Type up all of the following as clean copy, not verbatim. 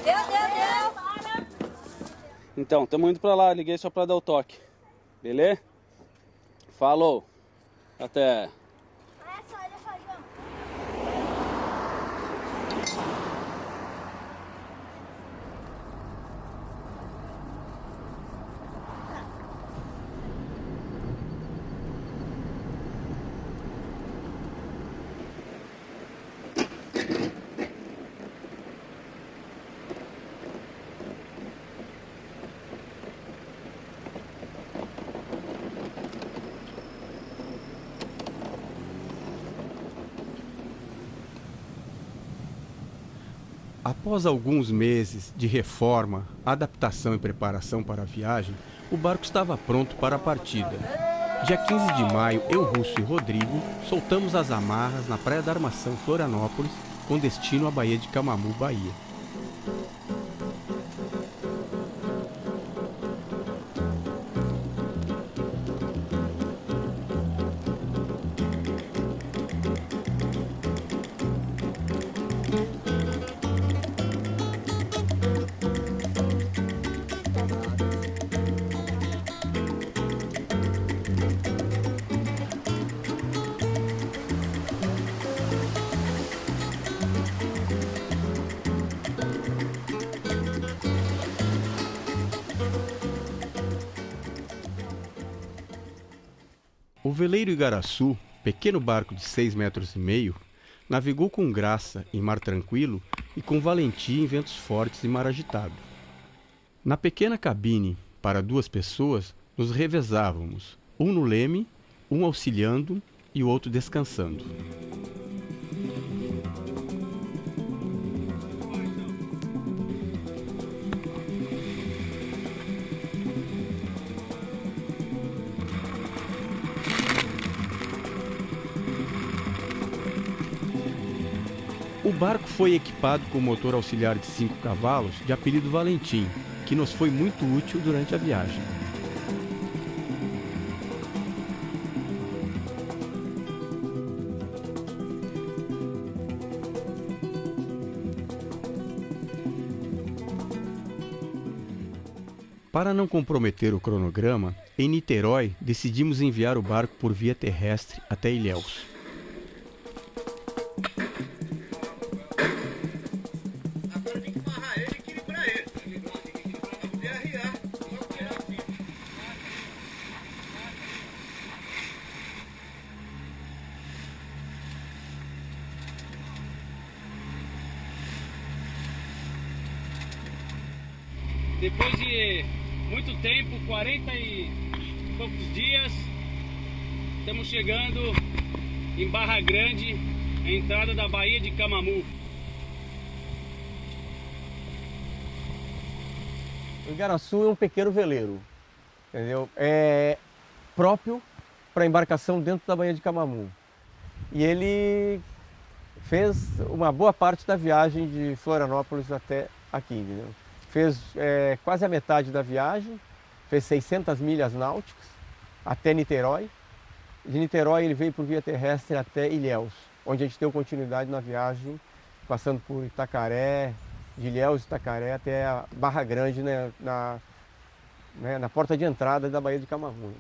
Deu. Então, estamos indo para lá, liguei só para dar o toque. Beleza? Falou. Até. Olha só, João. Após alguns meses de reforma, adaptação e preparação para a viagem, o barco estava pronto para a partida. Dia 15 de maio, eu, Russo e Rodrigo soltamos as amarras na Praia da Armação, Florianópolis, com destino à Baía de Camamu, Bahia. O veleiro Igaraçu, pequeno barco de 6,5 metros, navegou com graça em mar tranquilo e com valentia em ventos fortes e mar agitado. Na pequena cabine, para 2 pessoas, nos revezávamos, um no leme, um auxiliando e o outro descansando. O barco foi equipado com motor auxiliar de 5 cavalos, de apelido Valentim, que nos foi muito útil durante a viagem. Para não comprometer o cronograma, em Niterói decidimos enviar o barco por via terrestre até Ilhéus. Depois de muito tempo, 40 e poucos dias, estamos chegando em Barra Grande, a entrada da Baía de Camamu. O Igaraçu é um pequeno veleiro, entendeu? É próprio para embarcação dentro da Baía de Camamu. E ele fez uma boa parte da viagem de Florianópolis até aqui, entendeu? Fez quase a metade da viagem, fez 600 milhas náuticas até Niterói. De Niterói ele veio por via terrestre até Ilhéus, onde a gente deu continuidade na viagem, passando por Itacaré, de Ilhéus e Itacaré até a Barra Grande, né, na porta de entrada da Baía de Camamu, né,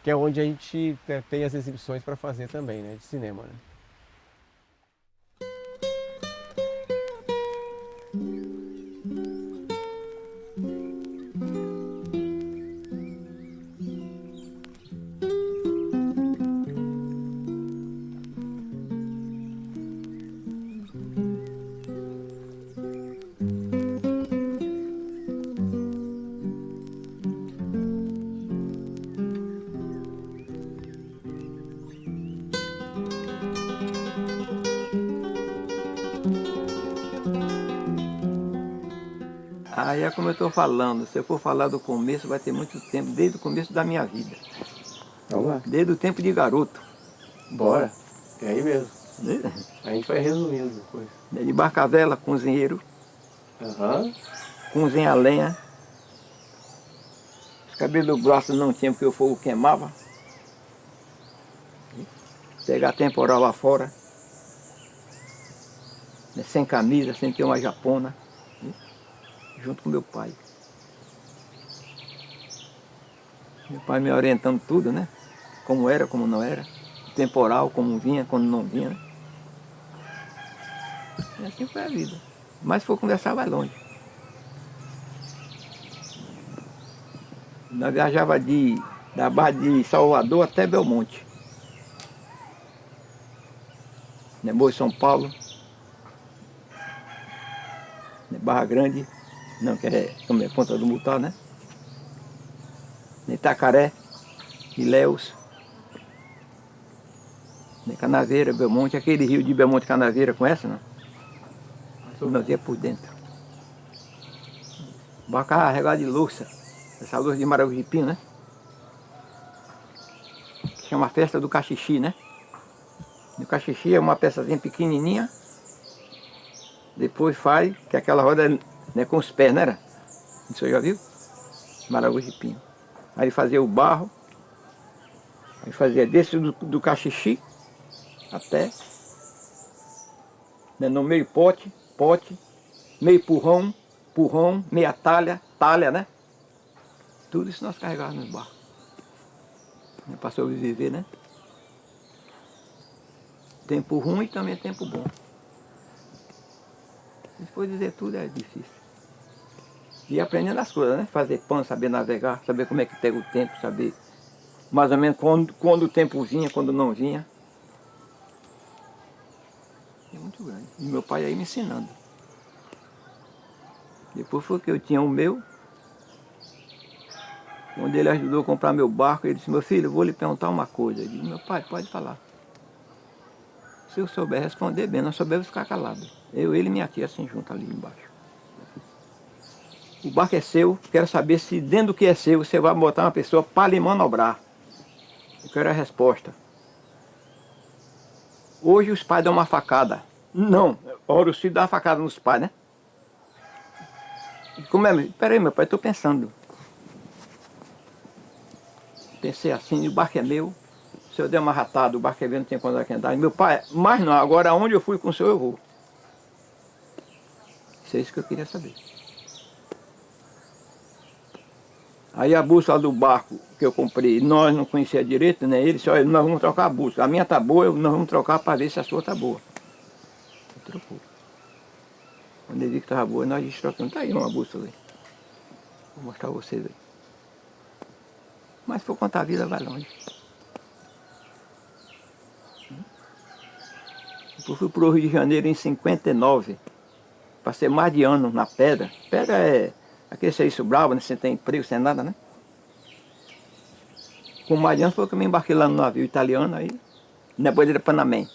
que é onde a gente tem as exibições para fazer também, né, de cinema, né. Aí é como eu estou falando, se eu for falar do começo, vai ter muito tempo, desde o começo da minha vida. Vamos lá. Desde o tempo de garoto. Bora. É aí mesmo. A gente vai resumindo depois. De barcavela, cozinheiro, cozinha a lenha. Os cabelos do braço não tinha porque o fogo queimava. Pegar temporal lá fora. né? Sem camisa, sem ter uma japona, né? Junto com meu pai. Meu pai me orientando tudo, né? Como era, como não era. Temporal, como vinha, quando não vinha. Né? E assim foi a vida. Mas se for conversar, vai longe. Nós viajava da Barra de Salvador até Belmonte. Né? Boa São Paulo. Né? Barra Grande. Não, que é como é Ponta do Mutá, né? Itacaré, Ilhéus, Canaveira, Belmonte, aquele rio de Belmonte Canaveira, conhece, não? Nós ia por dentro. Barco carregado de louça, essa louça de Maragogi, né? Que chama Festa do Cachixi, né? O cachixi é uma peçazinha pequenininha, depois faz, que aquela roda, né, com os pés, não era? O senhor já viu? Maragogi. Aí fazia o barro, aí fazia desse do cachixi até, né, no meio pote, meio purrão, meia talha, né? Tudo isso nós carregávamos no barro. Para sobreviver, né? Tempo ruim e também tempo bom. Se for dizer tudo é difícil. E aprendendo as coisas, né? Fazer pão, saber navegar, saber como é que pega o tempo, saber mais ou menos quando o tempo vinha, quando não vinha. É muito grande. E meu pai aí me ensinando. Depois foi que eu tinha o meu, onde ele ajudou a comprar meu barco, ele disse, meu filho, eu vou lhe perguntar uma coisa. Eu disse, meu pai, pode falar. Se eu souber responder bem, não souber, eu vou ficar calado. Eu, ele e minha tia assim junto ali embaixo. O barco é seu, quero saber se dentro do que é seu você vai botar uma pessoa para lhe manobrar. Eu quero a resposta. Hoje os pais dão uma facada. Não, ora os filhos dão uma facada nos pais, né? Como é? Peraí, meu pai, estou pensando. Pensei assim, o barco é meu. Se eu der uma ratada, o barco é meu, não tem quando andar. Meu pai, mas não, agora onde eu fui com o senhor eu vou. Isso é isso que eu queria saber. Aí a bússola do barco que eu comprei, nós não conhecíamos direito, né? Ele disse, olha, nós vamos trocar a bússola. A minha tá boa, nós vamos trocar para ver se a sua tá boa. Ele trocou. Quando ele viu que estava boa, nós trocamos. Tá aí uma bússola aí. Vou mostrar a vocês aí. Mas se for contar a vida, vai longe. Eu fui para o Rio de Janeiro em 59. Passei mais de ano na pedra. Pedra é aquele serviço bravo, né? Sem ter emprego, sem nada, né? Com mais de ano foi que eu me embarquei lá no navio italiano aí, na bandeira Panamém.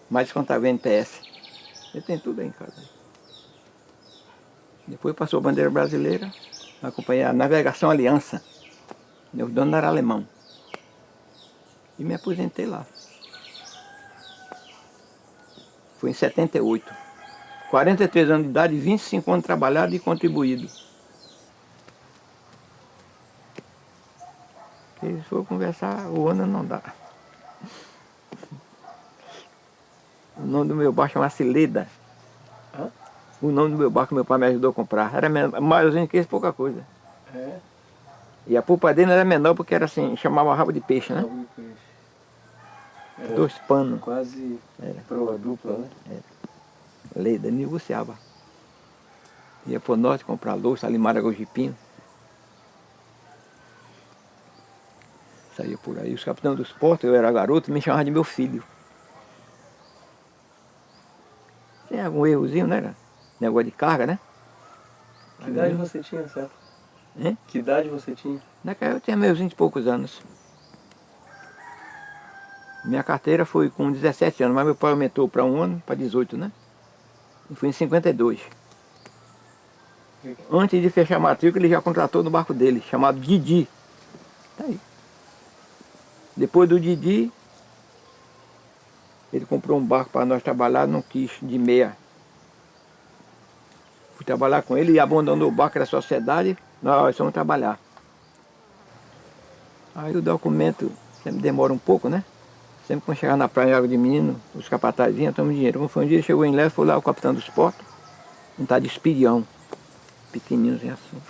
Mais contava NPS. Ele tem tudo aí em casa. Depois passou a bandeira brasileira, acompanhei a navegação Aliança. O dono era alemão. E me aposentei lá. Foi em 78. 43 anos de idade, 25 anos trabalhado e contribuído. Se for conversar, o ano não dá. O nome do meu barco chama-se Leda. O nome do meu barco meu pai me ajudou a comprar. Era maiorzinho que esse, pouca coisa. É? E a polpa dele era menor porque era assim, chamava rabo de peixe, né? Rabo de peixe. Era 2 panos. quase proa dupla, né? Leda, negociava. Ia para o norte comprar louça, ali em Maragogi. Saía por aí. Os capitães dos portos, eu era garoto, me chamavam de meu filho. Tem algum errozinho, né? Negócio de carga, né? Que idade você tinha, certo? Hein? Que idade você tinha? Naquela eu tinha meus 20 e poucos anos. Minha carteira foi com 17 anos, mas meu pai aumentou para 1 ano, para 18, né? E fui em 52. Antes de fechar a matrícula, ele já contratou no barco dele, chamado Didi. Tá aí. Depois do Didi, ele comprou um barco para nós trabalhar, não quis, de meia. Fui trabalhar com ele e abandonou o barco da sociedade, nós fomos trabalhar. Aí o documento sempre demora um pouco, né? Sempre quando chegava na praia, água de menino, os capatazes vinham, tomam dinheiro. Quando foi um dia, chegou em Léo, foi lá o capitão dos portos, um tal de espião, pequenininho assim.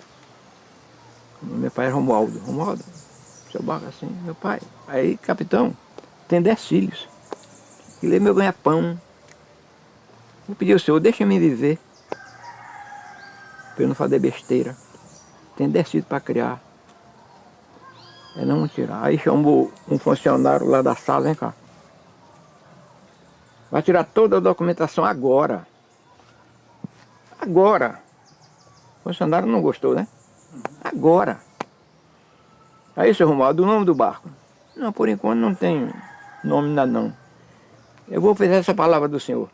Meu pai era Romualdo. Romualdo, seu barco assim, meu pai. Aí, capitão, tem 10 filhos. Ele é meu ganha-pão. Vou pedir ao senhor, deixa-me viver. Para eu não fazer besteira. Tem 10 filhos para criar. É não tirar. Aí chamou um funcionário lá da sala, vem cá. Vai tirar toda a documentação agora. Agora. O funcionário não gostou, né? Agora. Aí, seu Romualdo, o nome do barco? Não, por enquanto não tem nome ainda não. Eu vou fazer essa palavra do senhor.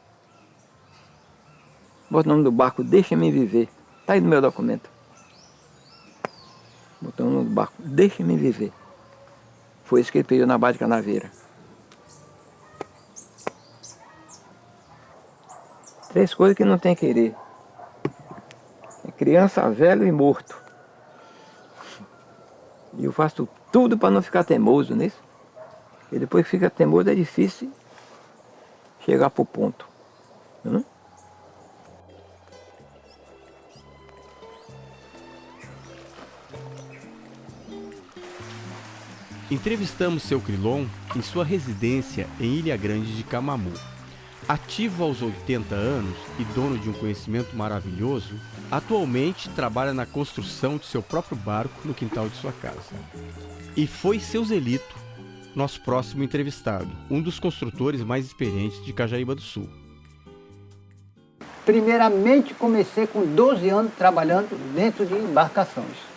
Bota o nome do barco, deixa-me viver. Está aí no meu documento. Botou o nome do barco, deixa-me viver. Foi isso que ele pediu na base de Canaveira. 3 coisas que não tem que querer. É criança, velho e morto. E eu faço tudo para não ficar teimoso nisso. E depois que fica teimoso é difícil chegar para o ponto. Entrevistamos seu Crilon em sua residência em Ilha Grande de Camamu. Ativo aos 80 anos e dono de um conhecimento maravilhoso, atualmente trabalha na construção de seu próprio barco no quintal de sua casa. E foi seu Zelito, nosso próximo entrevistado, um dos construtores mais experientes de Cajaíba do Sul. Primeiramente comecei com 12 anos trabalhando dentro de embarcações.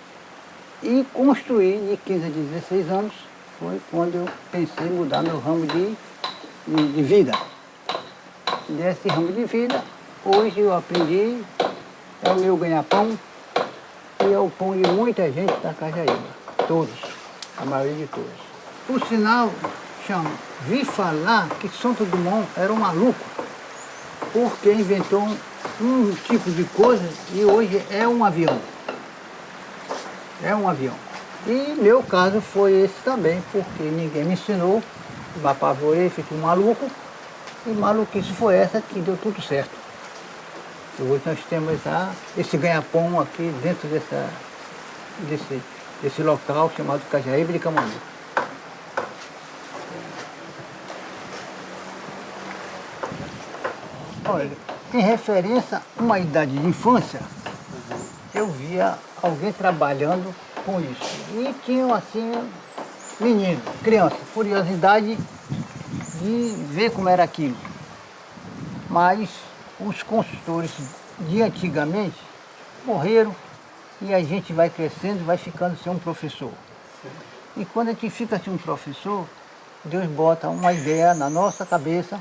E construí de 15 a 16 anos, foi quando eu pensei em mudar meu ramo de vida. Desse ramo de vida, hoje eu aprendi, é o meu ganha-pão e é o pão de muita gente da Cajaíba. Todos, a maioria de todos. Por sinal, vi falar que Santo Dumont era um maluco, porque inventou um tipo de coisa e hoje é um avião. É um avião. E meu caso foi esse também, porque ninguém me ensinou, me apavorei, fiquei maluco, e maluquice foi essa que deu tudo certo. E hoje nós temos esse ganha-pão aqui dentro desse local chamado Cajaíba de Camamu. Olha, em referência a uma idade de infância, eu via alguém trabalhando com isso. E tinham assim, menino, criança, curiosidade de ver como era aquilo. Mas os construtores de antigamente morreram e a gente vai crescendo, vai ficando sem um professor. E quando a gente fica sem um professor, Deus bota uma ideia na nossa cabeça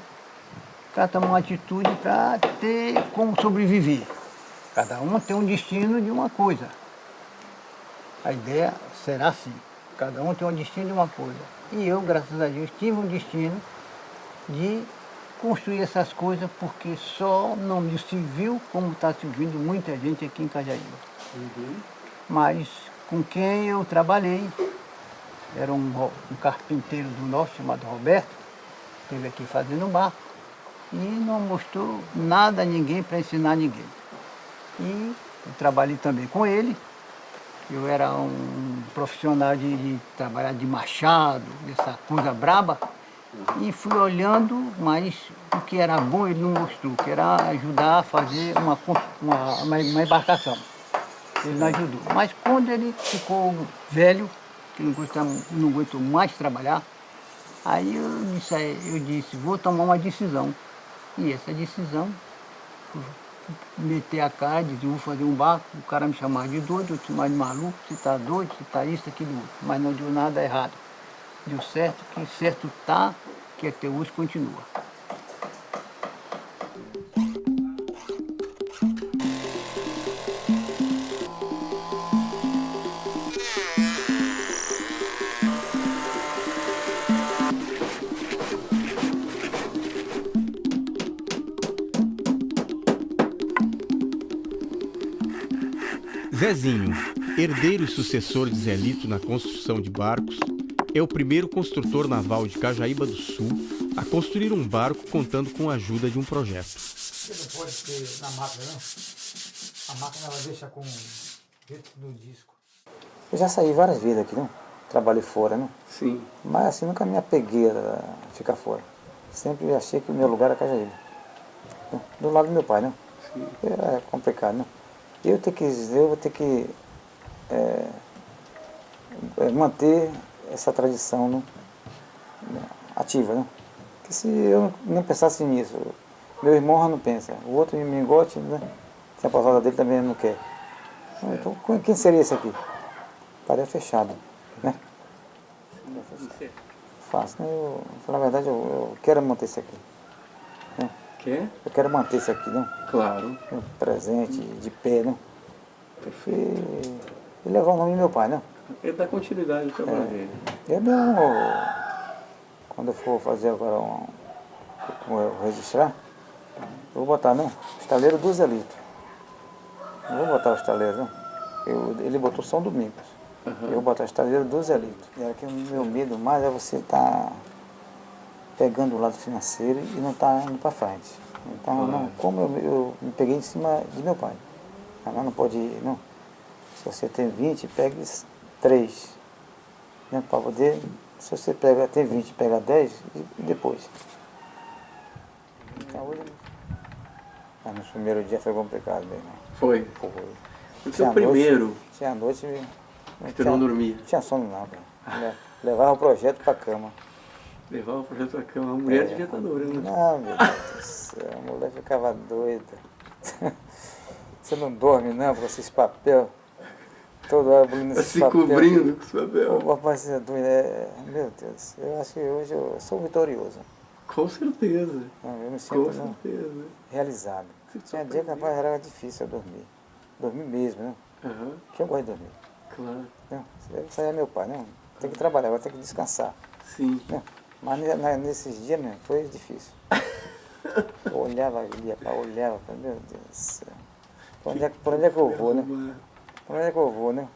para tomar uma atitude para ter como sobreviver. Cada um tem um destino de uma coisa. A ideia será assim. Cada um tem um destino de uma coisa. E eu, graças a Deus, tive um destino de construir essas coisas, porque só não me serviu como está servindo muita gente aqui em Cajaíba. Mas com quem eu trabalhei, era um carpinteiro do norte chamado Roberto, esteve aqui fazendo um barco, e não mostrou nada a ninguém para ensinar ninguém. E eu trabalhei também com ele. Eu era um profissional de trabalhar de machado, dessa coisa braba, e fui olhando, mas o que era bom ele não mostrou, que era ajudar a fazer uma embarcação. Ele não ajudou. Mas quando ele ficou velho, que não aguentou mais trabalhar, aí eu disse, vou tomar uma decisão. E essa decisão, meter a cara, dizer, vou fazer um barco, o cara me chamava de doido, eu te chamava de maluco, você está doido, você está isso, aquilo outro. Mas não deu nada errado. Deu certo, que certo está, que até hoje continua. Zezinho, herdeiro e sucessor de Zelito na construção de barcos, é o primeiro construtor naval de Cajaíba do Sul a construir um barco contando com a ajuda de um projeto. Você não pode ter na máquina, não? A máquina ela deixa com dentro do disco. Eu já saí várias vezes aqui, não? Trabalhei fora, não? Sim. Mas assim, nunca me apeguei a ficar fora. Sempre achei que o meu lugar era Cajaíba. Do lado do meu pai, não? Sim. É complicado, não? Eu vou ter que manter essa tradição, não? Ativa, não? Porque se eu não pensasse nisso, meu irmão já não pensa, o outro mingote, né? Se a pausada dele também não quer. Então, quem seria esse aqui? Parede fechado, né? Fácil, né? Na verdade, eu quero manter isso aqui. Né? Quer? Eu quero manter isso aqui, não? Claro. Presente, de pé, não? E levar o nome do meu pai, não? Ele dá continuidade ao trabalho dele. Eu mesmo, quando eu for fazer agora eu registrar, eu vou botar, não? Estaleiro do Zelito. Não vou botar o estaleiro, não. Ele botou São Domingos. Eu vou botar o estaleiro do Zelito. E aqui o meu medo mais é você estar pegando o lado financeiro e não estar indo para frente. Então, não, como eu me peguei em cima de meu pai. Não pode ir, não. Se você tem 20, pegue 3. Né, para poder, se você tem 20, pega 10 e depois. Então, hoje, no primeiro dia foi complicado mesmo. Foi. Foi. Porque o primeiro, Tinha a noite. tu não dormia. Não tinha sono não, cara. Levava o projeto para cama. Levava o projeto pra cama. A mulher devia estar adorando. Não, meu Deus do céu, a mulher ficava doida. Você não dorme não com esses papel. Toda hora abrindo esses Se papel. cobrindo com esse papel. O papai você é doido. Meu Deus, eu acho que hoje eu sou vitorioso. Com certeza. Eu me sinto Com certeza. realizado. Tinha dia que rapaz, era difícil eu dormir. Dormir mesmo, né? Aham, Que eu gosto de dormir. claro. Não, isso aí é meu pai, não. Tem que trabalhar, agora tem que descansar. Sim. Não. Mas nesses dias mesmo, foi difícil. Eu olhava, olhava, meu Deus do céu. Por onde é que eu vou, né? Por onde é que eu vou, né?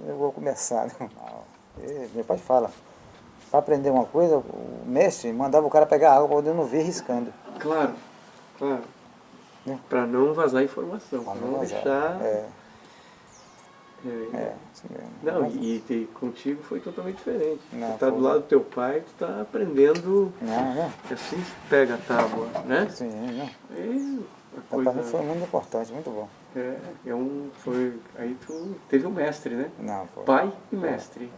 Eu vou começar, né? Meu pai fala, para aprender uma coisa, o mestre mandava o cara pegar água para poder não ver riscando. Claro, claro. Né? Para não vazar informação, Pra para não não vazar. deixar... Isso mesmo. Não, Mas- e contigo foi totalmente diferente. Não, Tu tá do foi- lado do teu pai, tu tá aprendendo, Não, assim pega a tábua, né? sim, não. É uma Para mim coisa... foi muito importante, muito bom. foi... Aí tu teve um mestre, né? Não, foi. Pai e mestre.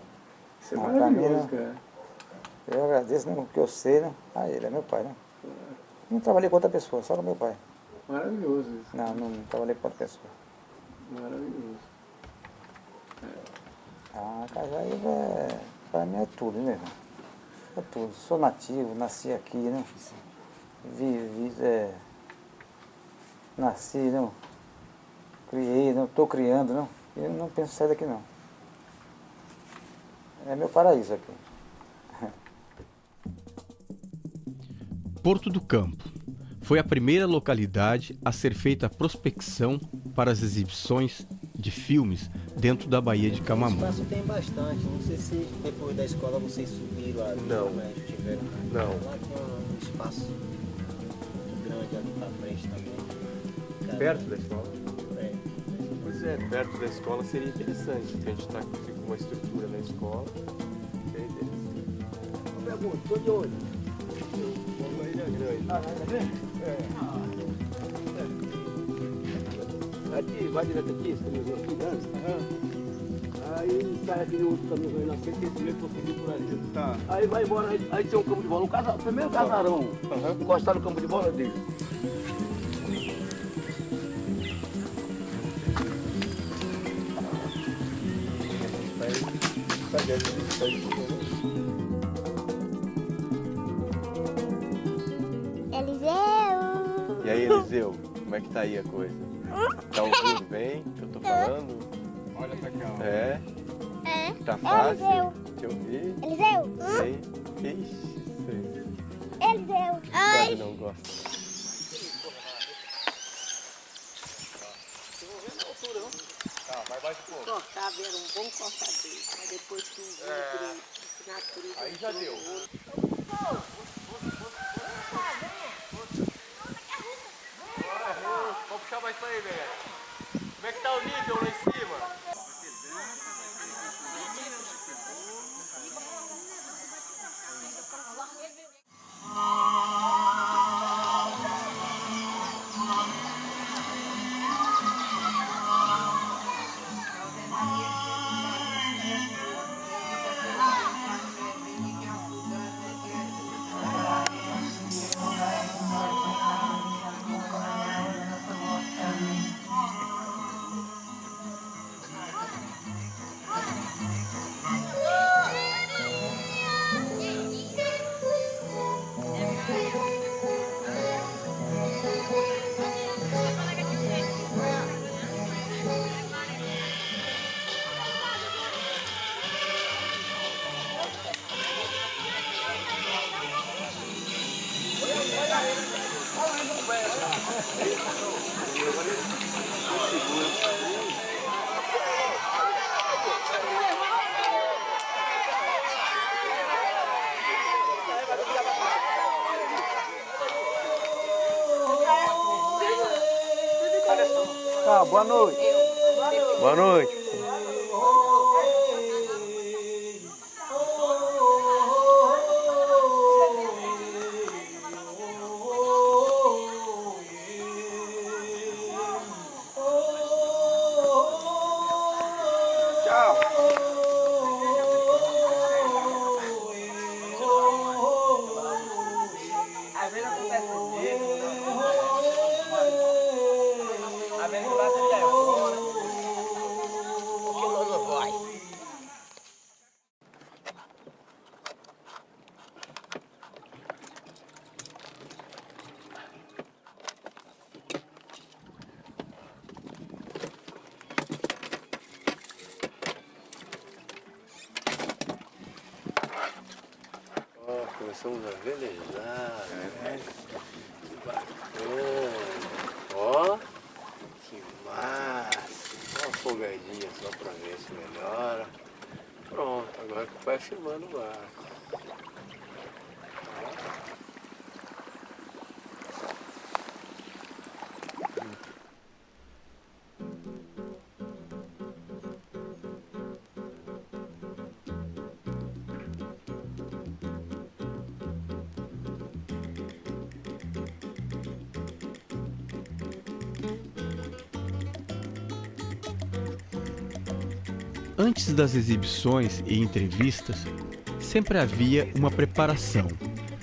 Isso é Não, pra mim, maravilhoso, não. cara. Eu agradeço, não, porque eu sei, não. Ele é meu pai, não. Não trabalhei com outra pessoa, só com meu pai. Maravilhoso isso. Não trabalhei com outra pessoa. Maravilhoso. Cajaíba para mim é tudo, né, irmão? É tudo. Sou nativo, nasci aqui, né? Nasci, não. Criei, não. Estou criando, não. Eu não penso em sair daqui, não. É meu paraíso aqui. Porto do Campo foi a primeira localidade a ser feita a prospecção para as exibições de filmes dentro da Baía de Camamu. Espaço tem bastante, não sei se depois da escola vocês subiram ali, Não. mas tiveram. Não. Lá tinha um espaço muito grande ali pra frente também. Cara, Perto da escola? É. Pois é, perto da escola seria interessante, porque a gente está com uma estrutura na escola. Seria interessante. Pergunta, estou de olho. Uma ilha grande. Aqui, vai direto aqui, esse caminhozinho aqui, grande. Aí sai aquele outro caminhozinho na frente, esse meio que eu segui por ali. Tá. Aí vai embora, aí tem um campo de bola, o primeiro casarão, encostado no campo de bola dele. Eliseu. E aí, Eliseu, como é que tá aí a coisa? Tá ouvindo bem o que eu tô falando? Olha pra cá. É? É. Tá fácil Eliseu. te ouvir? Eliseu. E aí? Ixi, sei. Eliseu. Quase não gosto. Tá, vai baixo um pouco. Cortar, era um bom cortador, mas depois que um dia Aí já deu. Vamos puxar mais pra aí, velho. Como é que tá o nível lá em cima? Tá, boa noite. Boa noite. Começamos a velejar, né? Que bacana. Ó, que massa. Uma folgadinha só pra ver se melhora. Pronto, agora que vai filmando o barco. Antes das exibições e entrevistas, sempre havia uma preparação.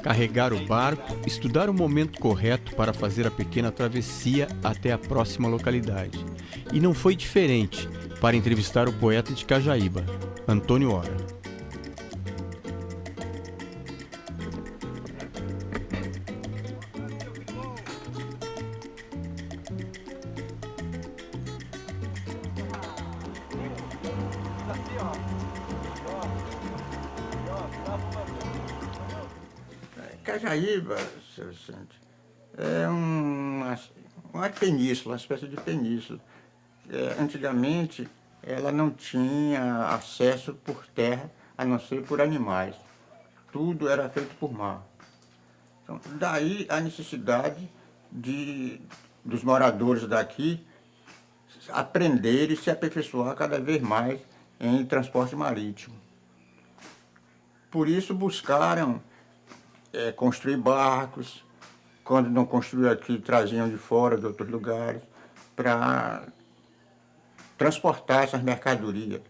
Carregar o barco, estudar o momento correto para fazer a pequena travessia até a próxima localidade. E não foi diferente para entrevistar o poeta de Cajaíba, Antônio Ora. Cajaíba, seu Vicente, é uma península, uma espécie de península. Antigamente, ela não tinha acesso por terra, a não ser por animais. Tudo era feito por mar. Então, daí a necessidade dos moradores daqui aprender e se aperfeiçoar cada vez mais em transporte marítimo. Por isso buscaram construir barcos, quando não construíam aqui, traziam de fora, de outros lugares, para transportar essas mercadorias.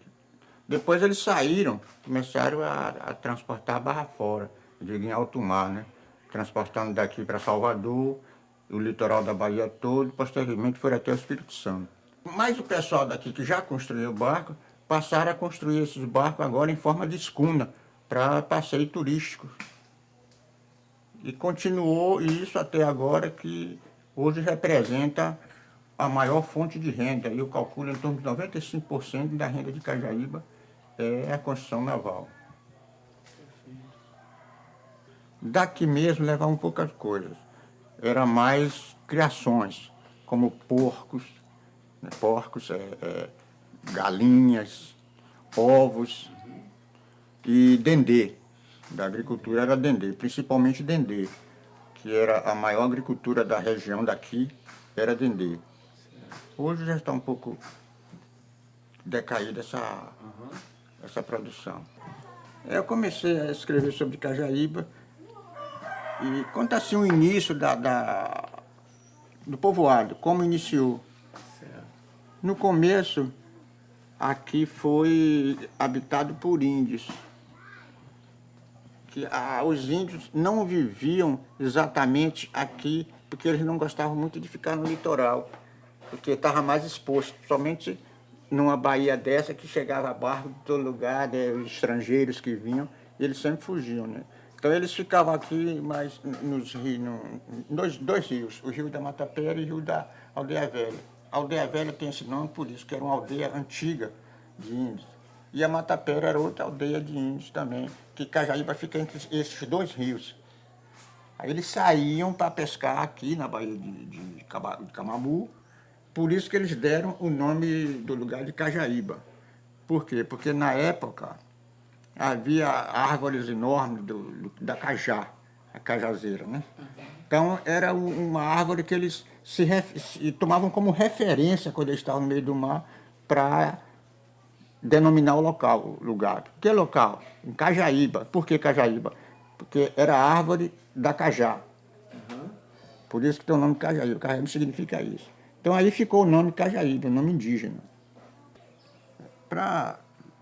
Depois eles saíram, começaram a transportar barra fora, digo, em alto mar, né? Transportando daqui para Salvador, o litoral da Bahia todo, posteriormente foram até o Espírito Santo. Mas o pessoal daqui que já construiu barco, passaram a construir esses barcos agora em forma de escuna, para passeio turístico. E continuou isso até agora, que hoje representa a maior fonte de renda. Eu calculo em torno de 95% da renda de Cajaíba é a construção naval. Daqui mesmo levavam poucas coisas. Era mais criações, como porcos, galinhas, ovos. e dendê. Da agricultura era dendê, principalmente dendê, que era a maior agricultura da região daqui, era dendê. Hoje já está um pouco decaída essa produção. Eu comecei a escrever sobre Cajaíba e conta assim o início do povoado, como iniciou. No começo, aqui foi habitado por índios. Os índios não viviam exatamente aqui, porque eles não gostavam muito de ficar no litoral, porque estava mais exposto, somente numa baía dessa que chegava barco de todo lugar, os estrangeiros que vinham, e eles sempre fugiam, né? Então eles ficavam aqui mais nos dois rios, o rio da Matapera e o rio da Aldeia Velha. A Aldeia Velha tem esse nome por isso, que era uma aldeia antiga de índios. E a Matapera era outra aldeia de índios também, que Cajaíba fica entre esses dois rios. Aí eles saíam para pescar aqui na Baía de Camamu, por isso que eles deram o nome do lugar de Cajaíba. Por quê? Porque na época havia árvores enormes da cajá, a cajazeira, né? Então era uma árvore que eles tomavam como referência quando eles estavam no meio do mar para denominar o local, o lugar. Que local? Em Cajaíba. Por que Cajaíba? Porque era a árvore da cajá. Por isso que tem o nome Cajaíba. Cajaíba significa isso. Então aí ficou o nome Cajaíba, o nome indígena. Para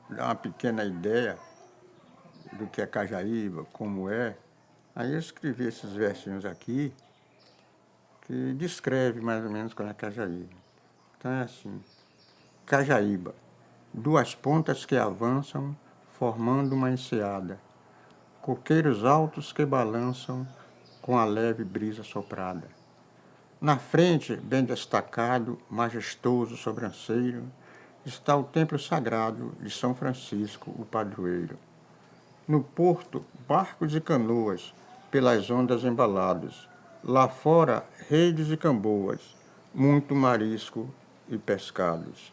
dar uma pequena ideia do que é Cajaíba, como é, aí eu escrevi esses versinhos aqui que descreve mais ou menos como é Cajaíba. Então é assim: Cajaíba, duas pontas que avançam, formando uma enseada, coqueiros altos que balançam com a leve brisa soprada. Na frente, bem destacado, majestoso sobranceiro, está o templo sagrado de São Francisco, o padroeiro. No porto, barcos e canoas, pelas ondas embalados. Lá fora, redes e camboas, muito marisco e pescados.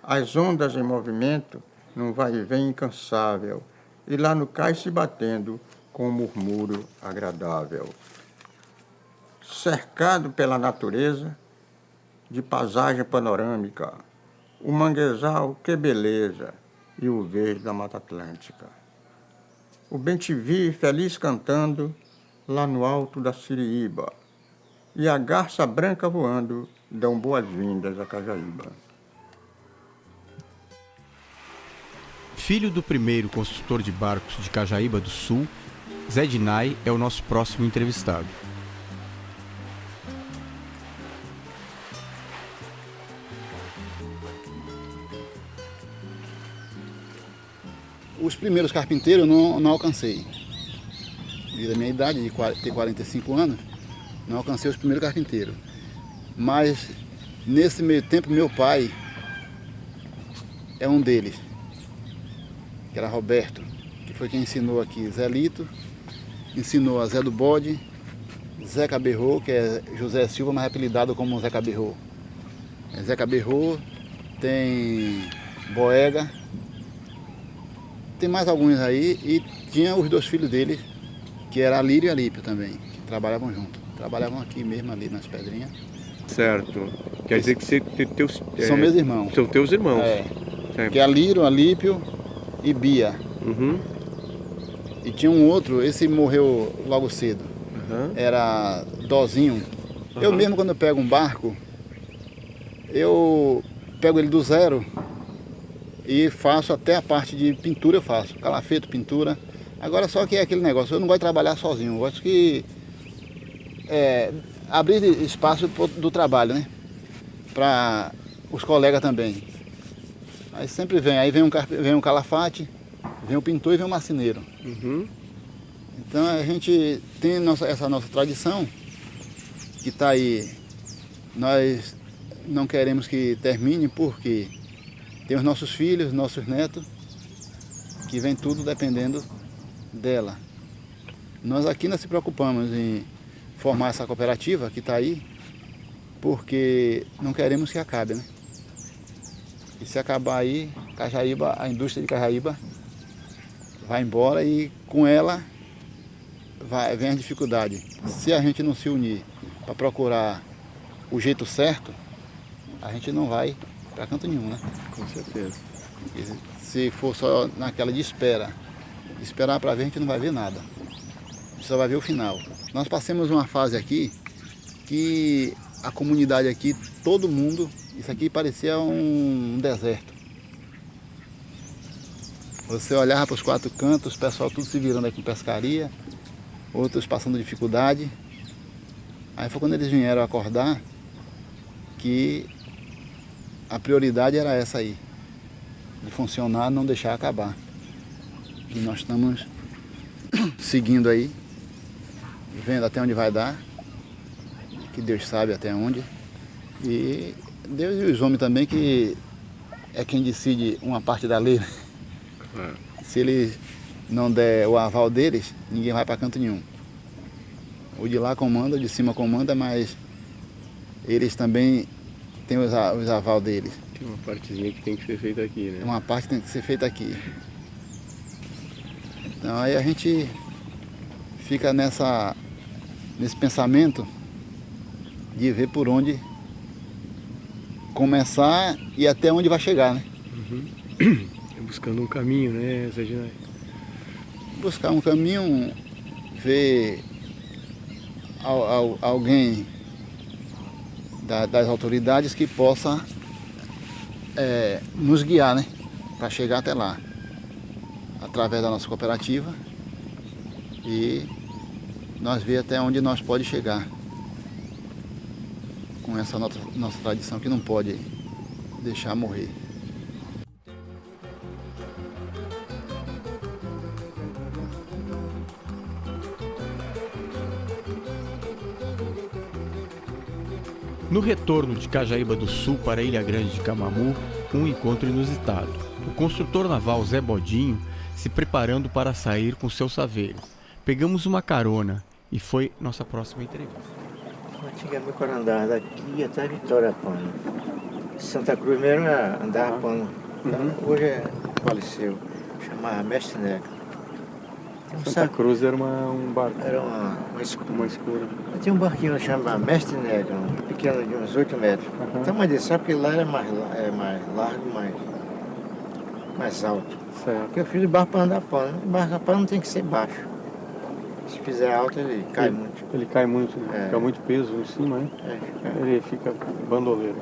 As ondas em movimento, num vai e vem incansável, e lá no cais se batendo com um murmúrio agradável. Cercado pela natureza, de paisagem panorâmica, o manguezal, que beleza, e o verde da Mata Atlântica. O bem-te-vi feliz cantando lá no alto da Siriíba, e a garça branca voando dão boas-vindas a Cajaíba. Filho do primeiro construtor de barcos de Cajaíba do Sul, Zé Dinay é o nosso próximo entrevistado. Os primeiros carpinteiros eu não alcancei. Devido à minha idade, de ter 45 anos, não alcancei os primeiros carpinteiros. Mas, nesse meio tempo, meu pai é um deles, que era Roberto, que foi quem ensinou aqui Zé Lito, ensinou a Zé do Bode, Zé Caberro, que é José Silva, mas apelidado como Zé Caberro. Zé Caberro, tem Boega, tem mais alguns aí, e tinha os dois filhos dele, que era Alírio e Alípio também, que trabalhavam junto. Trabalhavam aqui mesmo, ali nas pedrinhas. Certo. Quer dizer que você teus... São meus irmãos. São teus irmãos. É. Que é Alírio, Alípio e Bia. Uhum. E tinha um outro, esse morreu logo cedo. Uhum. Era Dozinho. Uhum. Eu mesmo, quando eu pego um barco, eu pego ele do zero e faço até a parte de pintura, eu faço. Calafeto, pintura. Agora só que é aquele negócio, eu não gosto de trabalhar sozinho, eu gosto que abrir espaço do trabalho, né? Para os colegas também. Aí sempre vem um calafate, vem um pintor e vem um marceneiro. Uhum. Então a gente tem essa nossa tradição que está aí. Nós não queremos que termine porque tem os nossos filhos, nossos netos, que vem tudo dependendo dela. Nós aqui não se preocupamos em formar essa cooperativa que está aí, porque não queremos que acabe, né? E se acabar aí, Cajaíba, a indústria de Cajaíba vai embora e com ela vem a dificuldade. Se a gente não se unir para procurar o jeito certo, a gente não vai para canto nenhum, né? Com certeza. E se for só naquela de esperar para ver, a gente não vai ver nada. A gente só vai ver o final. Nós passamos uma fase aqui que a comunidade aqui, todo mundo, isso aqui parecia um deserto. Você olhava para os 4 cantos, o pessoal tudo se virando aqui em pescaria, outros passando dificuldade. Aí foi quando eles vieram acordar que a prioridade era essa aí, de funcionar, não deixar acabar. E nós estamos seguindo aí, vendo até onde vai dar, que Deus sabe até onde. E Deus e os homens também, que é quem decide uma parte da lei. Se eles não der o aval deles, ninguém vai para canto nenhum. O de lá comanda, o de cima comanda, mas eles também têm os aval deles. Tem uma partezinha que tem que ser feita aqui, né? Uma parte tem que ser feita aqui. Então aí a gente fica nesse pensamento de ver por onde começar e até onde vai chegar, né? Buscando um caminho, né, Zé Ginai? Buscar um caminho, ver alguém das autoridades que possa nos guiar, né? Para chegar até lá. Através da nossa cooperativa. E nós ver até onde nós pode chegar. Com essa nossa tradição que não pode deixar morrer. No retorno de Cajaíba do Sul para Ilha Grande de Camamu, um encontro inusitado. O construtor naval Zé Bodinho se preparando para sair com seu saveiro. Pegamos uma carona e foi nossa próxima entrevista. Antigamente quando andava daqui até Vitória Pano. Santa Cruz mesmo andava pano. Hoje faleceu. Chamava Mestre Negra. Santa Cruz era um barco. Era uma escura. Tinha um barquinho chamado Mestre Negra, um pequeno de uns 8 metros. O tamanho desse, sabe que lá era mais largo, mais alto. Certo. Porque eu fiz o barco para andar pano. O barco a pano tem que ser baixo. Se fizer alto, ele cai muito. Ele cai muito, né? Fica muito peso em cima, né? Ele fica bandoleiro.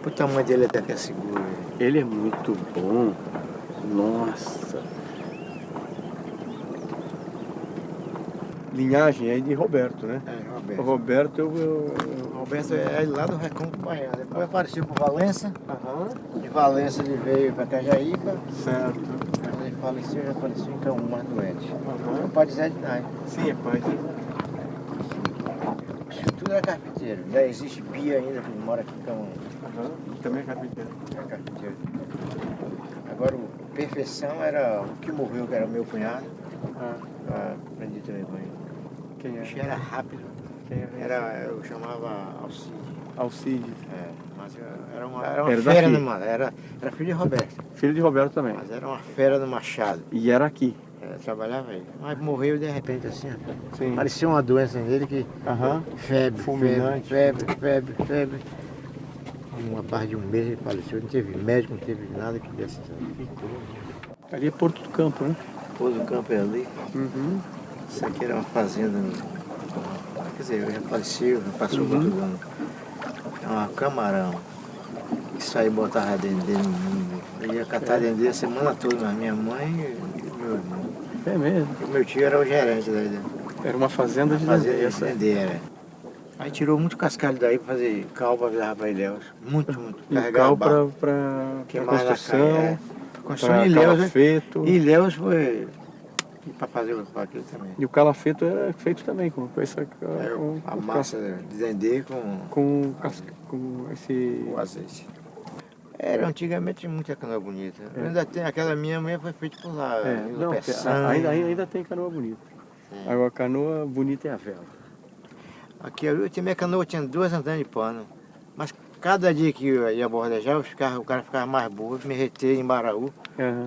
O tamanho dele até que é seguro. Ele é muito bom. Nossa. Linhagem aí de Roberto, né? Roberto. O Roberto, Roberto é lá do Recôncavo Baiano. Depois apareceu por Valença. De Valença ele veio para Cajaíba. Certo. Quando ele faleceu, já faleceu então mais doente. É o pai de Zé Dinai. Sim, é pai de... Tudo é carpinteiro. Já existe Bia ainda, que mora aqui em Camamu. Também é carpinteiro. É carpinteiro. Agora, o Perfeição era o que morreu, que era meu cunhado. Aprendi também com ele. Quem é? Era rápido. Eu chamava Alcide. Alcide. Mas era uma fera no mano. Era filho de Roberto. Filho de Roberto também. Mas era uma fera no machado. E era aqui. Trabalhava aí. Mas morreu de repente assim. Sim. Parecia uma doença nele que... Febre, fulminante. febre. Uma parte de um mês ele faleceu. Não teve médico, não teve nada que desse. Ali é Porto do Campo, né? Porto do Campo é ali. Isso aqui era uma fazenda. Quer dizer, já faleceu, já passou quantos anos. É uma camarão. Isso aí botava dendê no mundo. Eu ia catar dendê a semana toda, mas minha mãe e meu irmão. É mesmo? E meu tio era o gerente daí. Era uma fazenda de dendê, era. Aí tirou muito cascalho daí para fazer cal para virar para Ilhéus. Muito. E cal para construção, construção de calafeto. E Ilhéus foi para fazer aquilo também. E o calafeto era feito também com essa... a massa de dendê com esse... o azeite. Era antigamente muita canoa bonita. Ainda tem aquela minha mãe foi feita por lá. Ainda tem canoa bonita. Agora a canoa bonita é a vela. Aqui eu tinha minha canoa, tinha 2 andanas de pano. Mas cada dia que eu ia bordejar, o cara ficava mais burro, me retei em Maraú.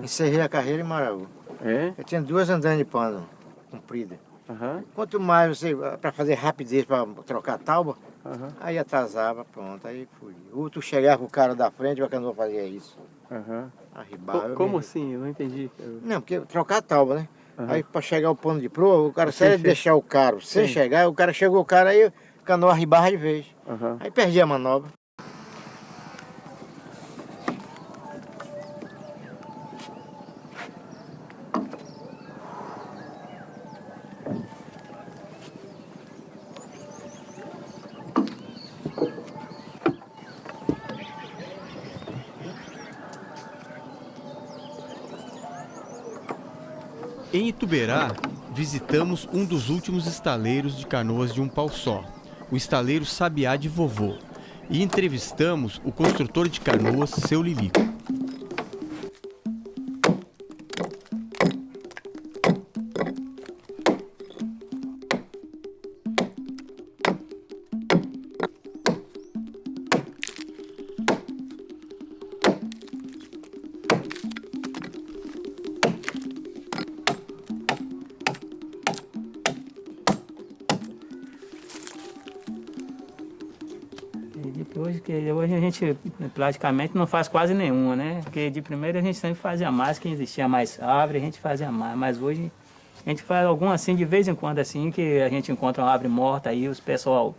Encerrei a carreira em Maraú. É? Eu tinha 2 andanas de pano compridas. Aham. Quanto mais você, para fazer rapidez, para trocar a tábua, Aham. aí atrasava, pronto, aí fui. Ou tu chegava com o cara da frente, a canoa fazia isso. Aham. Arribava. Como assim? Eu não entendi. Não, porque trocar a tábua, né? Aham. Aí para chegar o pano de proa, o cara Sim, sério sim. deixar o carro sem Sim. chegar, o cara chegou o cara, aí a canoa arribava de vez. Aham. Aí perdia a manobra. Em Ituberá, visitamos um dos últimos estaleiros de canoas de um pau só, o estaleiro Sabiá de Vovô, e entrevistamos o construtor de canoas, seu Lilico. Hoje a gente praticamente não faz quase nenhuma, né? Porque de primeiro a gente sempre fazia mais, que existia mais árvore, a gente fazia mais. Mas hoje a gente faz algum assim, de vez em quando assim, que a gente encontra uma árvore morta aí, os pessoal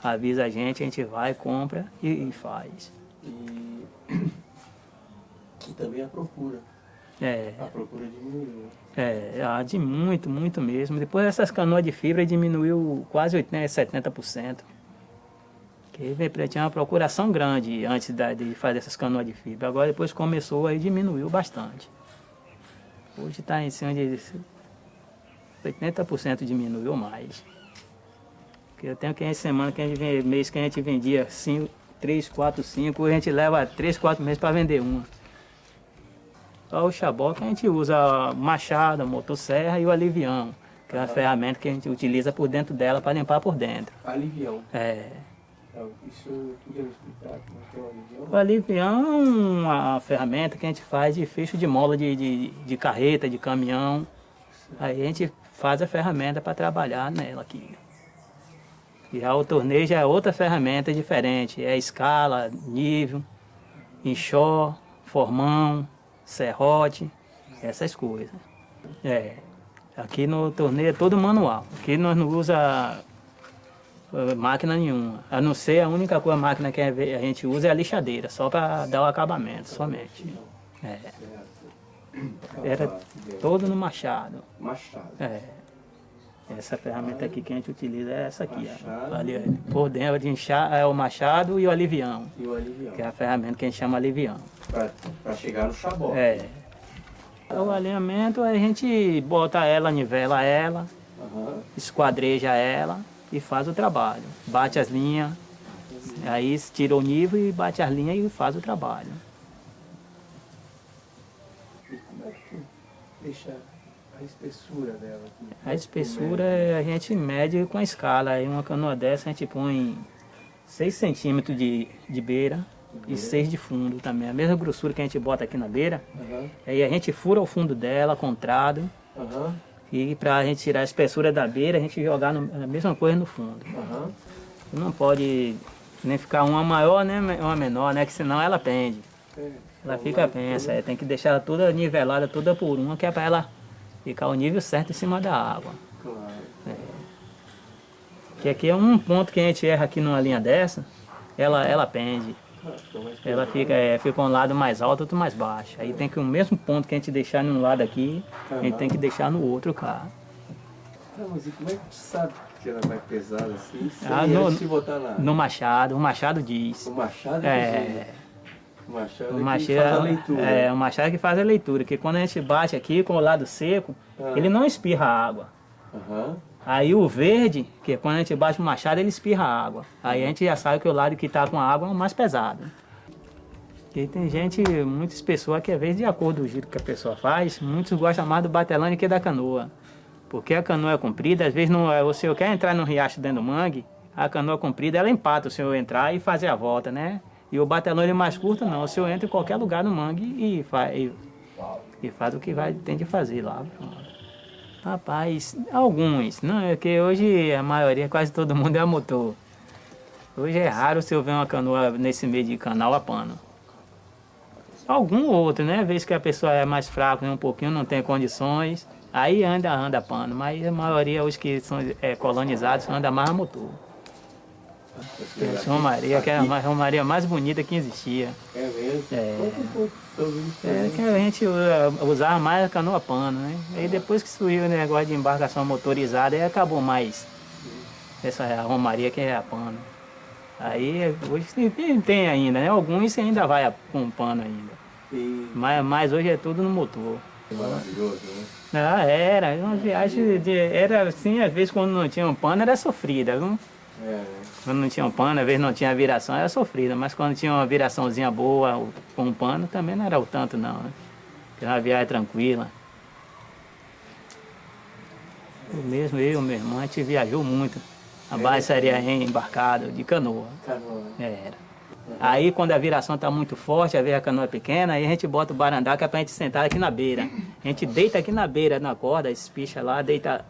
avisa a gente vai, compra e faz. E também a procura. É. A procura diminuiu. De muito mesmo. Depois essas canoas de fibra diminuiu quase 80%, 70%. Porque tinha uma procuração grande antes de fazer essas canoas de fibra. Agora depois começou aí diminuiu bastante. Hoje está em cima de 80% diminuiu mais. Porque eu tenho que mês que a gente vendia 5, 3, 4, 5, a gente leva 3, 4 meses para vender uma. Só o xabó que a gente usa machado, motosserra e o alivião, que é uma ferramenta que a gente utiliza por dentro dela para limpar por dentro. Alivião. Isso podia me explicar como é que é o alivião? O alivião é uma ferramenta que a gente faz de fecho de mola de carreta, de caminhão. Aí a gente faz a ferramenta para trabalhar nela aqui. E já o torneio já é outra ferramenta diferente. É escala, nível, enxó, formão, serrote, essas coisas. Aqui no torneio é todo manual. Aqui nós não usa máquina nenhuma. A não ser a única máquina que a gente usa é a lixadeira, só para dar o acabamento, somente. Era todo no machado. Machado. Essa ferramenta aqui que a gente utiliza é essa aqui. Ali, por dentro de inchar é o machado e o alivião. Que é a ferramenta que a gente chama alivião. Para chegar no xabó. O alinhamento a gente bota ela, nivela ela, esquadreja ela e faz o trabalho. Bate as linhas, aí tira o nível e bate as linhas e faz o trabalho. E como é que deixa a espessura dela aqui? A espessura a gente mede com a escala. Em uma canoa dessa a gente põe 6 centímetros de beira e 6 de fundo também. A mesma grossura que a gente bota aqui na beira. Aí a gente fura o fundo dela, contrado. E para a gente tirar a espessura da beira, a gente jogar a mesma coisa no fundo. Não pode nem ficar uma maior nem uma menor, né? Que senão ela pende. Ela fica pensa. Tem que deixar ela toda nivelada, toda por uma, que é para ela ficar o nível certo em cima da água. Que aqui é um ponto que a gente erra aqui numa linha dessa, ela pende. Ela fica um lado mais alto, outro mais baixo. Aí tem que o mesmo ponto que a gente deixar num lado aqui, a gente tem que deixar no outro cá. Mas e como é que tu sabe que ela vai pesada assim, sem se botar nada? No machado, o machado diz. O machado é o machado que faz a leitura. O machado que faz a leitura, que quando a gente bate aqui com o lado seco, ele não espirra água. Aí o verde, que é quando a gente bate o machado, ele espirra água. Aí a gente já sabe que o lado que está com a água é o mais pesado. Porque tem gente, muitas pessoas que às vezes, de acordo com o giro que a pessoa faz, muitos gostam mais do batelão que da canoa. Porque a canoa é comprida, às vezes o senhor quer entrar no riacho dentro do mangue, a canoa comprida, ela empata o senhor entrar e fazer a volta, né? E o batelão é mais curto, não. O senhor entra em qualquer lugar no mangue E faz o que tem de fazer lá. Rapaz, alguns, não, é que hoje a maioria, quase todo mundo é a motor. Hoje é raro se eu ver uma canoa nesse meio de canal a pano. Algum outro, né? Às vezes que a pessoa é mais fraca, um pouquinho, não tem condições, aí anda a pano. Mas a maioria, os que são colonizados, anda mais a motor. Romaria, que é a romaria mais bonita que existia. É mesmo? Que a gente usava mais a canoa pano, né? Aí depois que surgiu o negócio de embarcação motorizada, aí acabou mais essa romaria que é a pano. Aí hoje tem ainda, né? Alguns ainda vai com pano ainda. Sim. Mas hoje é tudo no motor. Maravilhoso, né? Era uma viagem era assim, às vezes quando não tinha um pano era sofrida, viu? Quando não tinha um pano, às vezes não tinha viração, era sofrida, mas quando tinha uma viraçãozinha boa com um pano, também não era o tanto não, né? Era uma viagem tranquila. Eu meu irmão, a gente viajou muito. A base seria embarcado de canoa. Era. Aí quando a viração está muito forte, às vezes a canoa é pequena, aí a gente bota o barandá que é para a gente sentar aqui na beira. A gente deita aqui na beira, na corda, espicha lá, deita,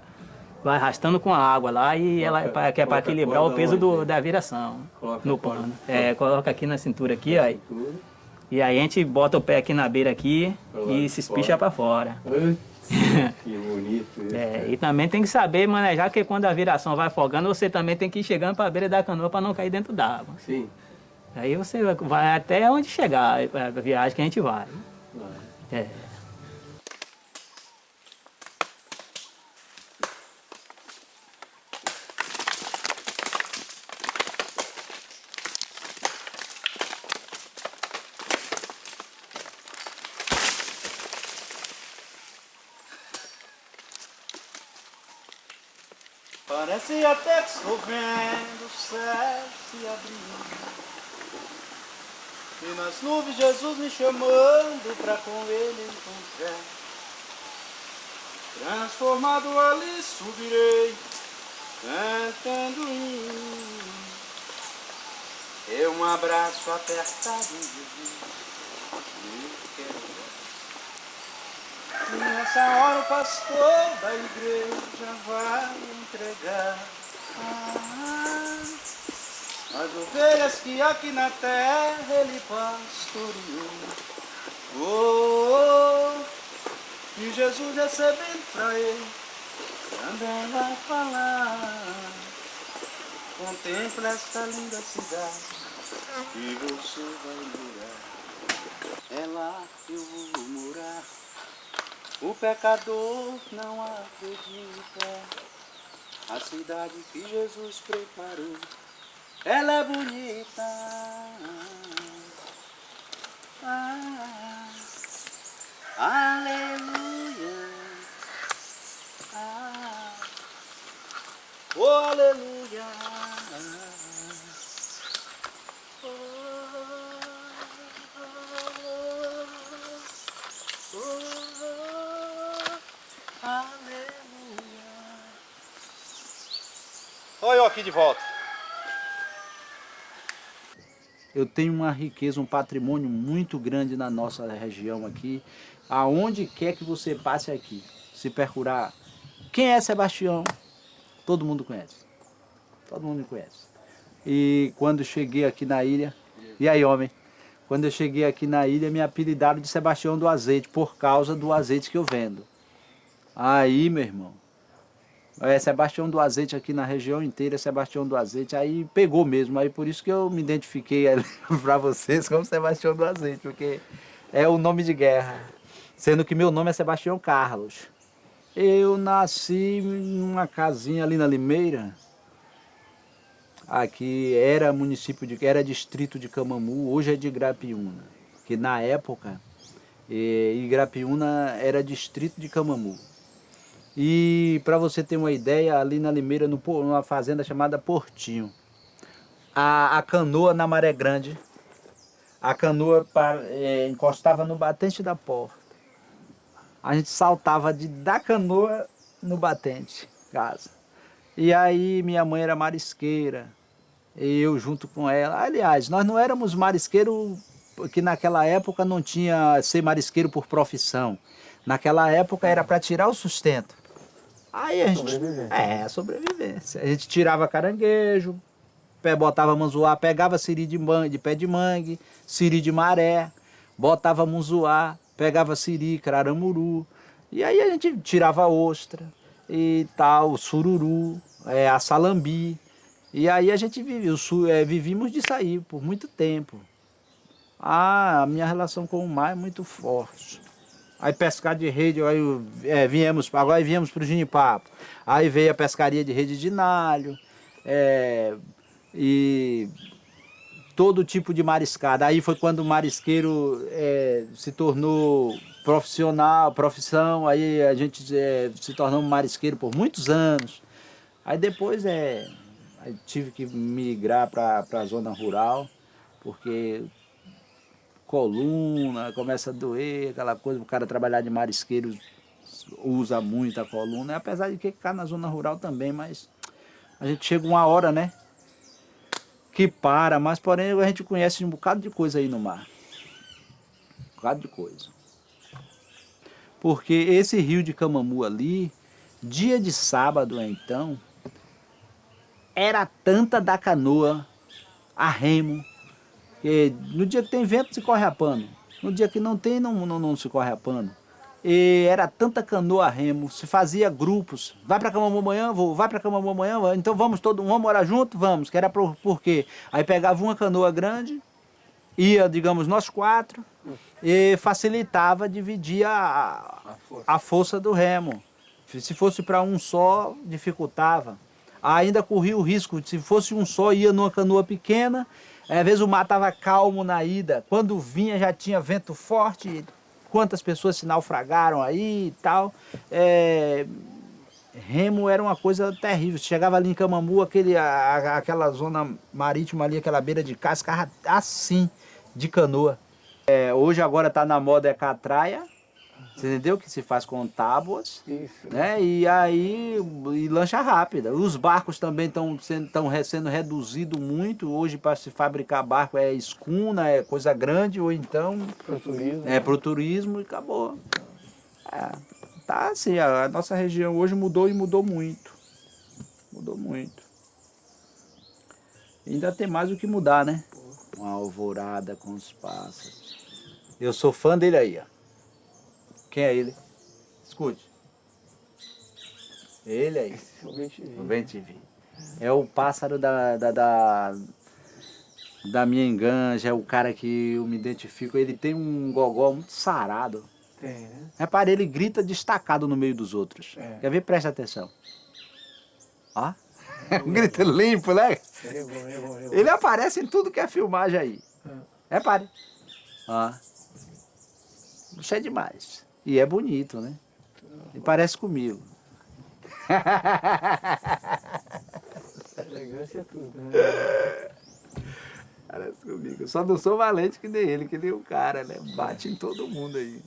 vai arrastando com a água lá e ela que é para equilibrar o peso da viração no pano. Coloca aqui na cintura aqui, ó. E aí a gente bota o pé aqui na beira aqui e se espicha para fora. Que bonito isso. E também tem que saber manejar, que quando a viração vai folgando, você também tem que ir chegando para a beira da canoa para não cair dentro d'água. Sim. Aí você vai até onde chegar, a viagem que a gente vai. Parece até que estou vendo o céu se abrindo e nas nuvens Jesus me chamando pra com Ele encontrar. Transformado ali subirei, cantando hino. Eu um abraço apertado em Jesus, me quero. E nessa hora o pastor da igreja vai entregar as ovelhas que aqui na terra ele pastoreou. E Jesus recebendo pra ele, também vai falar. Contempla esta linda cidade e você vai morar. É lá que eu vou morar. O pecador não acredita. A cidade que Jesus preparou, ela é bonita. Aleluia. Oh, aleluia. Olha eu aqui de volta. Eu tenho uma riqueza, um patrimônio muito grande na nossa região aqui. Aonde quer que você passe aqui, se percurar. Quem é Sebastião? Todo mundo conhece. Todo mundo me conhece. E quando cheguei aqui na ilha... E aí, homem? Quando eu cheguei aqui na ilha, me apelidaram de Sebastião do Azeite, por causa do azeite que eu vendo. Aí, meu irmão, Sebastião do Azeite aqui na região inteira, Sebastião do Azeite, aí pegou mesmo, aí por isso que eu me identifiquei para vocês como Sebastião do Azeite, porque é o nome de guerra, sendo que meu nome é Sebastião Carlos. Eu nasci numa casinha ali na Limeira, aqui era era distrito de Camamu, hoje é de Igrapiúna, que na época Igrapiúna era distrito de Camamu. E para você ter uma ideia, ali na Limeira, numa fazenda chamada Portinho, a canoa na Maré Grande, a canoa encostava no batente da porta. A gente saltava da canoa no batente, casa. E aí minha mãe era marisqueira, eu junto com ela. Aliás, nós não éramos marisqueiros que naquela época não tinha ser marisqueiro por profissão. Naquela época era para tirar o sustento. Aí a gente... sobrevivência. A gente tirava caranguejo, botava manzoá, pegava siri de pé de mangue, siri de maré, botava munzuá, pegava siri, craramuru. E aí a gente tirava ostra e tal, sururu, a salambi. E aí a gente vivíamos disso aí por muito tempo. A minha relação com o mar é muito forte. Aí pescar de rede, aí viemos para o Ginipapo. Aí veio a pescaria de rede de nalho, e todo tipo de mariscada. Aí foi quando o marisqueiro se tornou profissão, aí a gente se tornou marisqueiro por muitos anos. Aí depois aí tive que migrar para a zona rural, porque coluna começa a doer, aquela coisa, o cara trabalhar de marisqueiro usa muito a coluna, apesar de que ficar na zona rural também, mas a gente chega uma hora, né, que para, mas porém a gente conhece um bocado de coisa aí no mar. Um bocado de coisa. Porque esse rio de Camamu ali, dia de sábado então, era tanta da canoa a remo, que no dia que tem vento se corre a pano, no dia que não tem não se corre a pano. E era tanta canoa a remo, se fazia grupos, vai para Camamu amanhã, vai para Camamu amanhã, então vamos morar junto, vamos, que era por quê? Aí pegava uma canoa grande, ia, digamos, nós 4, e facilitava dividir a força do remo. Se fosse para um só, dificultava. Ainda corria o risco, se fosse um só, ia numa canoa pequena, às vezes o mar estava calmo na ida, quando vinha já tinha vento forte, quantas pessoas se naufragaram aí e tal. Remo era uma coisa terrível, chegava ali em Camamu, aquela zona marítima ali, aquela beira de casca, assim, de canoa. Hoje agora está na moda catraia, você entendeu? Que se faz com tábuas, né? E aí, lancha rápida. Os barcos também estão sendo reduzidos muito. Hoje, para se fabricar barco, é escuna, é coisa grande, ou então pro turismo e acabou. Tá assim, a nossa região hoje mudou e mudou muito. Mudou muito. Ainda tem mais o que mudar, né? Uma alvorada com os pássaros. Eu sou fã dele aí, ó. Quem é ele? Escute. Ele aí. O Bem-te-vi. É o pássaro da minha enganja, é o cara que eu me identifico. Ele tem um gogó muito sarado. Tem, né? Repare, ele grita destacado no meio dos outros. Quer ver? Presta atenção. Ó. Um grito limpo, né? Ele aparece em tudo que é filmagem aí. Repare. Ó. Isso é demais. E é bonito, né? E parece comigo. Elegância é tudo, né? Parece comigo. Eu só não sou valente que nem ele, que nem o cara, né? Bate em todo mundo aí.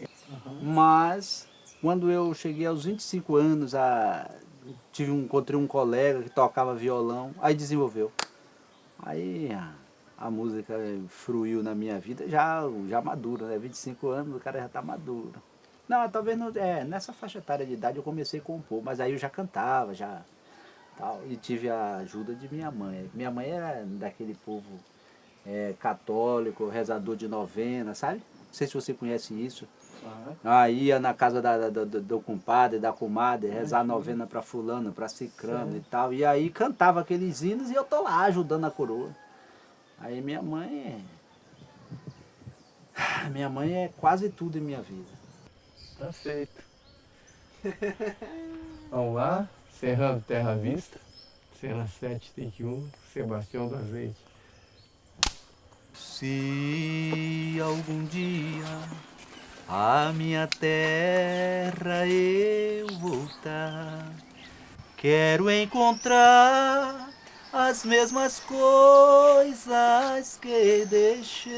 Mas, quando eu cheguei aos 25 anos, encontrei um colega que tocava violão, aí desenvolveu. Aí a música fruiu na minha vida, já maduro, né? 25 anos, o cara já tá maduro. Não, talvez não, nessa faixa etária de idade eu comecei a compor, mas aí eu já cantava, tal, e tive a ajuda de minha mãe. Minha mãe era daquele povo católico, rezador de novena, sabe? Não sei se você conhece isso. Aí ia na casa do compadre, da comadre, rezar novena para fulano, para cicrano e tal. E aí cantava aqueles hinos e eu tô lá ajudando a coroa. Aí minha mãe é quase tudo em minha vida. Tá feito. Vamos lá, Serrano Terra Vista, cena 7, take 1, Sebastião do Azeite. Se algum dia a minha terra eu voltar, quero encontrar as mesmas coisas que deixei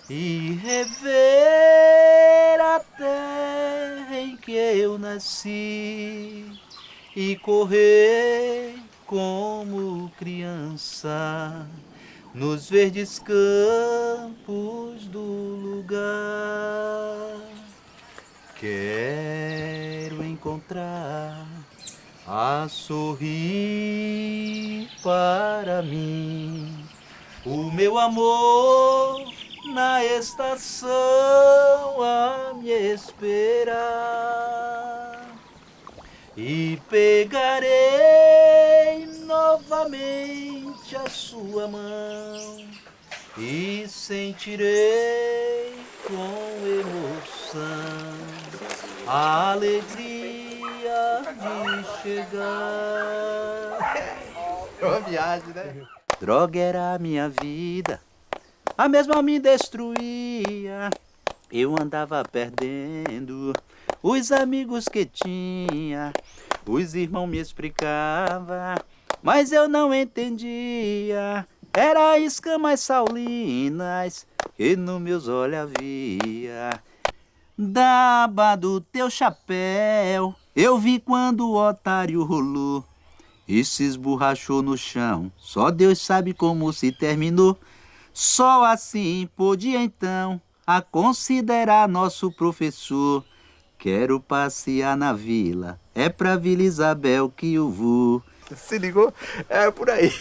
e rever a terra em que eu nasci e correr como criança nos verdes campos do lugar. Quero encontrar a sorrir para mim o meu amor na estação a me esperar. E pegarei novamente a sua mão e sentirei com emoção a alegria de chegar. É uma viagem, né? Droga era a minha vida, a mesma me destruía. Eu andava perdendo os amigos que tinha. Os irmãos me explicavam, mas eu não entendia. Era escamas saulinas que nos meus olhos havia. Da aba do teu chapéu eu vi quando o otário rolou e se esborrachou no chão. Só Deus sabe como se terminou. Só assim podia então a considerar nosso professor. Quero passear na vila, é pra Vila Isabel que eu vou. Se ligou? É por aí.